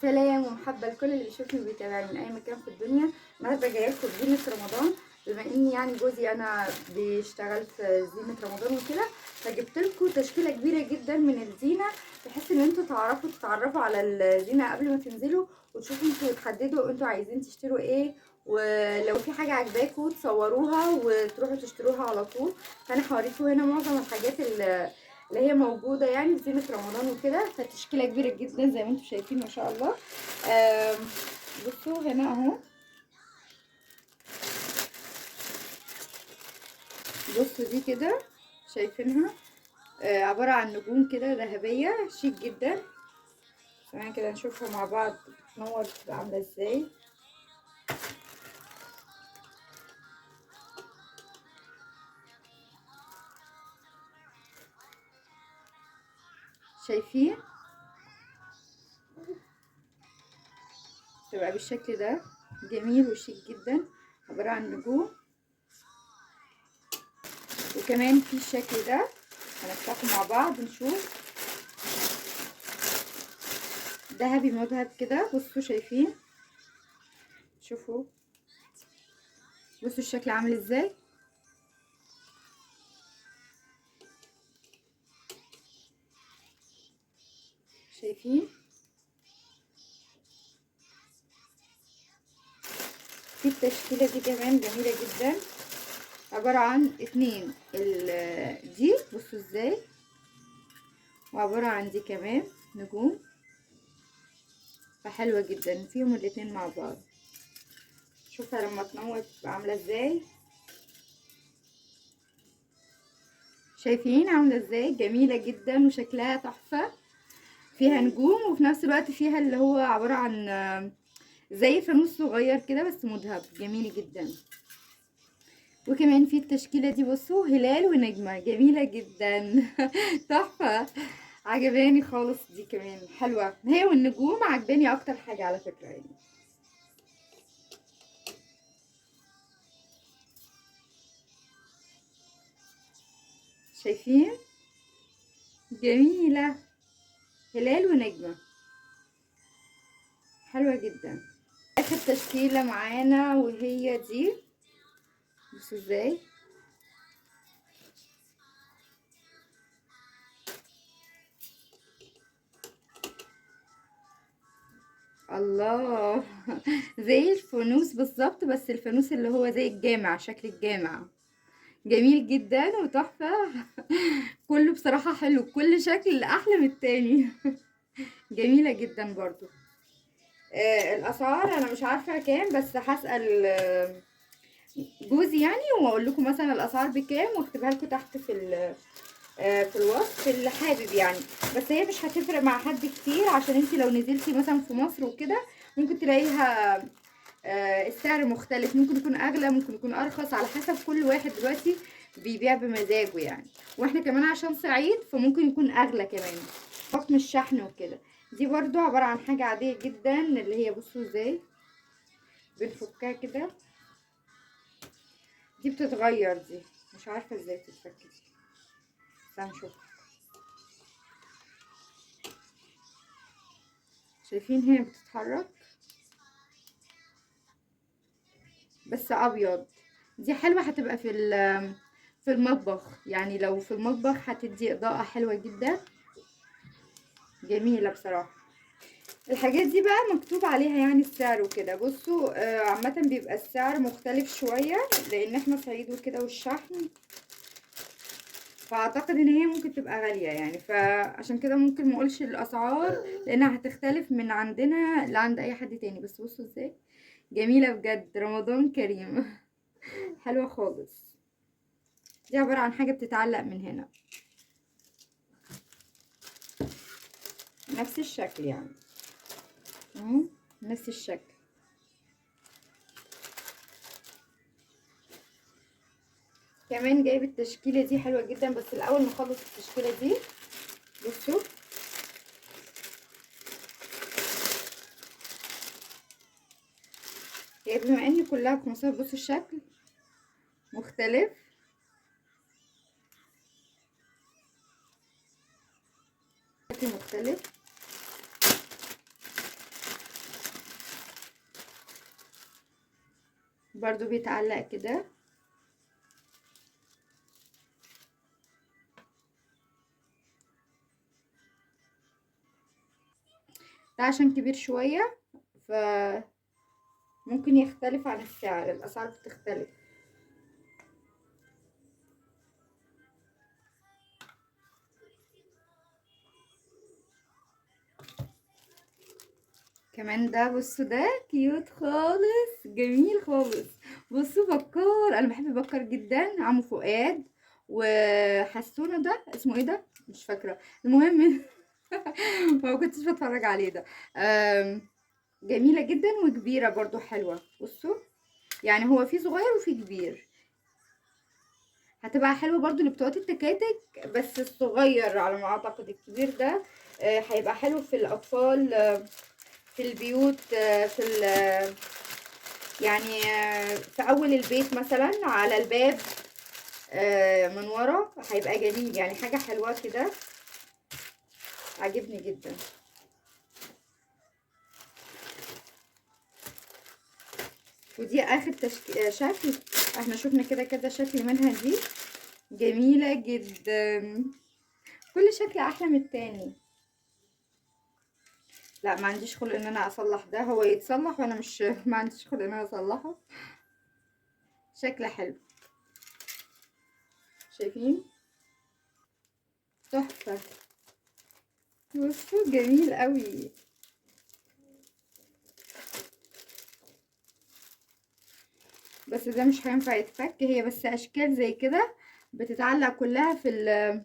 سلام ومحبة لكل اللي بيشوفني وبيتابعني من أي مكان في الدنيا. النهارده جاية لكم زينة رمضان، بما إن يعني جوزي أنا بيشتغل في زينة رمضان وكده، فجبت لكم تشكيلة كبيرة جدا من الزينة، بحيث إن انتوا تتعرفوا على الزينة قبل ما تنزلوا، وتشوفوا انتوا وتحددوا انتوا عايزين تشتروا ايه، ولو في حاجة عجباكوا تصوروها وتروحوا تشتروها على طول. فأنا هوريكم هنا معظم الحاجات اللي هي موجودة يعني في زينة رمضان وكده. فالتشكيلة كبيرة جدا زي ما انتم شايفين ما شاء الله. آم، بصوا هنا اهو، بصوا دي كده شايفينها، عبارة عن نجوم كده ذهبية شيك جدا. ثواني كده نشوفها مع بعض بتنور بتبقى عاملة ازاي. شايفين تبقى بالشكل ده، جميل وشيك جدا، عبارة عن نجوم. وكمان في الشكل ده هنفتحه مع بعض نشوف، ذهبي مذهب كده. بصوا شايفين، شوفوا بصوا الشكل عامل ازاي. شايفين في التشكيلة دي كمان جميلة جدا، عبارة عن اتنين دي بصوا ازاي، وعبارة عن دي كمان نجوم، فحلوة جدا فيهم الاتنين مع بعض. شوفها لما تنور تبقى عاملة ازاي. شايفين عاملة ازاي، جميلة جدا وشكلها تحفة، فيها نجوم وفي نفس الوقت فيها اللي هو عبارة عن زي فانوس صغير كده بس مذهب، جميل جدا. وكمان في التشكيلة دي بصوا هلال ونجمة، جميلة جدا تحفة، عجباني خالص. دي كمان حلوة، هي والنجوم عجباني اكتر حاجة على فكرة يعني. شايفين جميلة، هلال ونجمة، حلوة جدا. اخر تشكيلة معانا وهي دي، بصوا ازاي، الله زي الفانوس بالظبط، بس الفانوس اللي هو زي الجامع، شكل الجامع، جميل جدا وتحفة كله بصراحة حلو، كل شكل احلى من التاني جميلة جدا برضو. الاسعار انا مش عارفة كام، بس هسأل جوزي يعني واقول لكم مثلا الاسعار بكام، واكتبها لكم تحت في الوصف اللي حابب يعني. بس هي مش هتفرق مع حد كتير، عشان انت لو نزلتي مثلا في مصر وكده ممكن تلاقيها السعر مختلف، ممكن يكون اغلى ممكن يكون ارخص، على حسب كل واحد دلوقتي بيبيع بمزاجه يعني. واحنا كمان عشان صعيد فممكن يكون اغلى كمان حكم الشحن وكده. دي برضو عبارة عن حاجة عادية جدا، اللي هي بصوا ازاي بنفكها كده، دي بتتغير، دي مش عارفة ازاي بتتفك دي، بس هنشوف. شايفين هنا بتتحرك بس ابيض. دي حلوة، هتبقى في المطبخ يعني، لو في المطبخ هتدي اضاءة حلوة جدا، جميلة بصراحة. الحاجات دي بقى مكتوب عليها يعني السعر وكده. بصوا عامة بيبقى السعر مختلف شوية لان احنا صعيد وكده والشحن، فاعتقد ان هي ممكن تبقى غالية يعني، فعشان كده ممكن مقولش الاسعار لانها هتختلف من عندنا لعند اي حد تاني. بس بصوا ازاي جميلة بجد، رمضان كريم حلوة خالص. دي عبارة عن حاجة بتتعلق من هنا، نفس الشكل يعني اهو، نفس الشكل. كمان جايب التشكيلة دي حلوة جدا، بس الاول نخلص التشكيلة دي. بصوا هي بما ان كلها خماسية، بصوا الشكل مختلف، شكل مختلف. برضو بيتعلق كده. ده عشان كبير شوية فممكن يختلف عن السعر، الأسعار بتختلف. كمان ده بصوا، ده كيوت خالص، جميل خالص. بصوا بكار، انا بحب بكار جدا، عمو فؤاد وحسونه. ده اسمه ايه ده؟ مش فاكره، المهم. ما كنتش بتفرج عليه ده. جميله جدا وكبيره برضو حلوه. بصوا يعني هو في صغير وفي كبير. هتبقى حلوه برضو لبتوعات التكاتك، بس الصغير على ما اعتقد. الكبير ده هيبقى حلو في الاطفال، في البيوت، يعني في اول البيت مثلا على الباب، من ورا هيبقى جميل، يعني حاجة حلوة كده، عجبني جدا. ودي اخر شكل. احنا شفنا كده كده شكل منها. دي جميلة جدا، كل شكل احلى من التاني. لا ما عنديش خلق ان انا اصلح ده، هو يتصلح وانا مش ما عنديش خلق ان انا اصلحه. شكله حلو، شايفين؟ تحفة. بصوا جميل قوي. بس ده مش هينفع يتفك، هي بس اشكال زي كده بتتعلق كلها في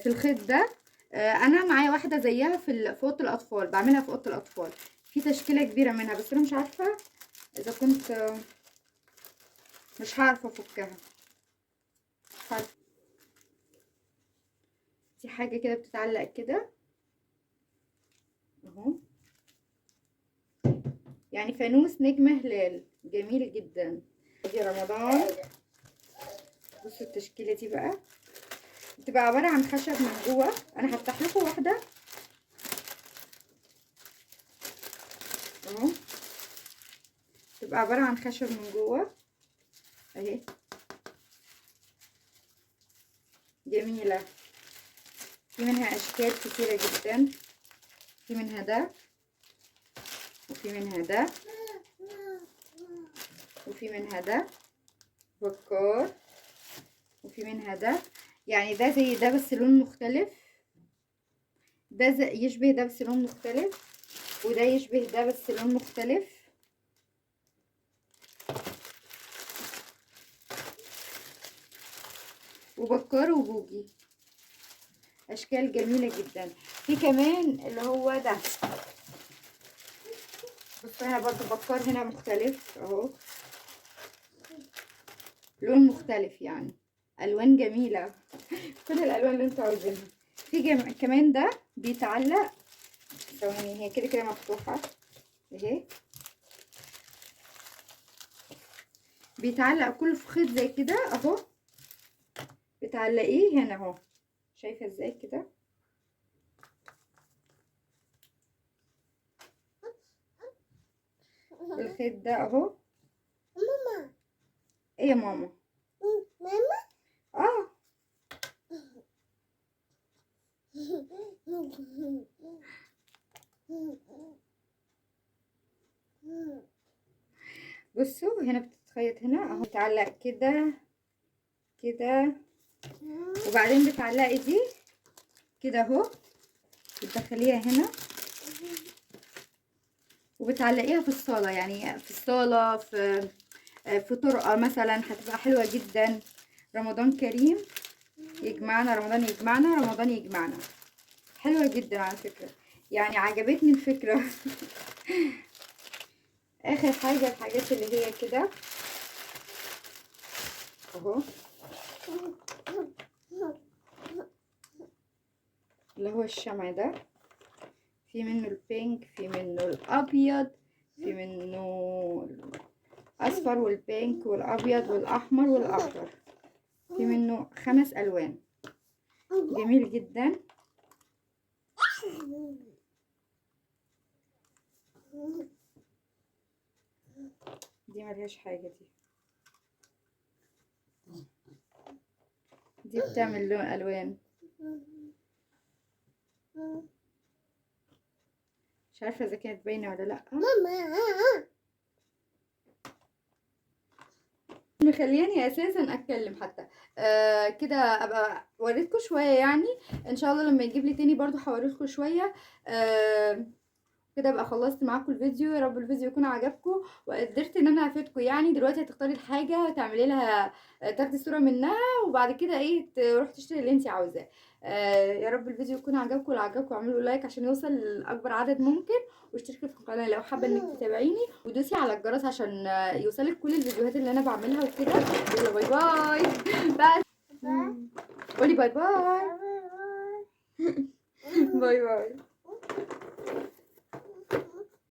الخيط ده. انا معايا واحده زيها في اوضه الاطفال، بعملها في اوضه الاطفال. في تشكيله كبيره منها، بس انا مش عارفه اذا كنت مش هعرف افكها. مش عارفة. دي حاجه كده بتتعلق كده اهو، يعني فانوس نجمه هلال، جميل جدا. دي رمضان. بصوا التشكيله دي بقى بتبقى عباره عن خشب من جوه. انا هفتح لكم واحده اهو، تبقى عباره عن خشب من جوه اهي، جميله. في منها اشكال كتيره جدا، في منها ده، وفي منها ده، وفي منها ده بكار، وفي منها ده. يعني ده زي ده بس لون مختلف، ده زي يشبه ده بس لون مختلف، وده يشبه ده بس لون مختلف. وبكار وبوجي، اشكال جميله جدا. في كمان اللي هو ده، بصوا هنا برضو بكار، هنا مختلف اهو، لون مختلف، يعني الوان جميله. كل الالوان اللي انتوا عاوزينها. في كمان ده بيتعلق. ثواني، هي كده كده مفتوحه اهي، بيتعلق كله في خيط زي كده اهو، بتعلقيه هنا اهو، شايفه ازاي كده؟ بالخيط ده اهو. ماما، ايه يا ماما؟ ماما، اه. بصوا هنا بتتخيط هنا اهو، بتعلق كده كده، وبعدين بتعلقي دي كده اهو، بتدخليها هنا وبتعلقيها في الصاله، يعني في الصاله، في طرقه مثلا، هتبقى حلوه جدا. رمضان كريم يجمعنا، رمضان يجمعنا، رمضان يجمعنا. حلوه جدا على فكره، يعني عجبتني الفكره. اخر حاجه الحاجات اللي هي كده اهو، اللي هو الشمع ده، في منه البينك، في منه الابيض، في منه الاصفر والبينك والابيض والاحمر والاخضر، في منه 5 الوان، جميل جدا. دي ملهاش حاجة. دي بتعمل لون الوان، مش عارفة اذا كانت باينة ولا لا. مخلياني اساسا اتكلم حتى. كده ابقى وريتكم شويه يعني. ان شاء الله لما يجيب لي تاني برضو هوريتكم شويه. كده ابقى خلصت معاكم الفيديو. يا رب الفيديو يكون عجبكم وقدرت ان انا افيدكم. يعني دلوقتي هتختاري الحاجه تعملي لها تاخدي صوره منها، وبعد كده ايه تروحي تشتري اللي انت عاوزاه. يا رب الفيديو يكون عجبكم. لو عجبكم اعملوا لايك عشان يوصل لاكبر عدد ممكن، واشتركي في القناه لو حابه انك تتابعيني، ودوسي على الجرس عشان يوصلك كل الفيديوهات اللي انا بعملها وكده. يلا باي باي بقى. قولي باي باي. باي باي.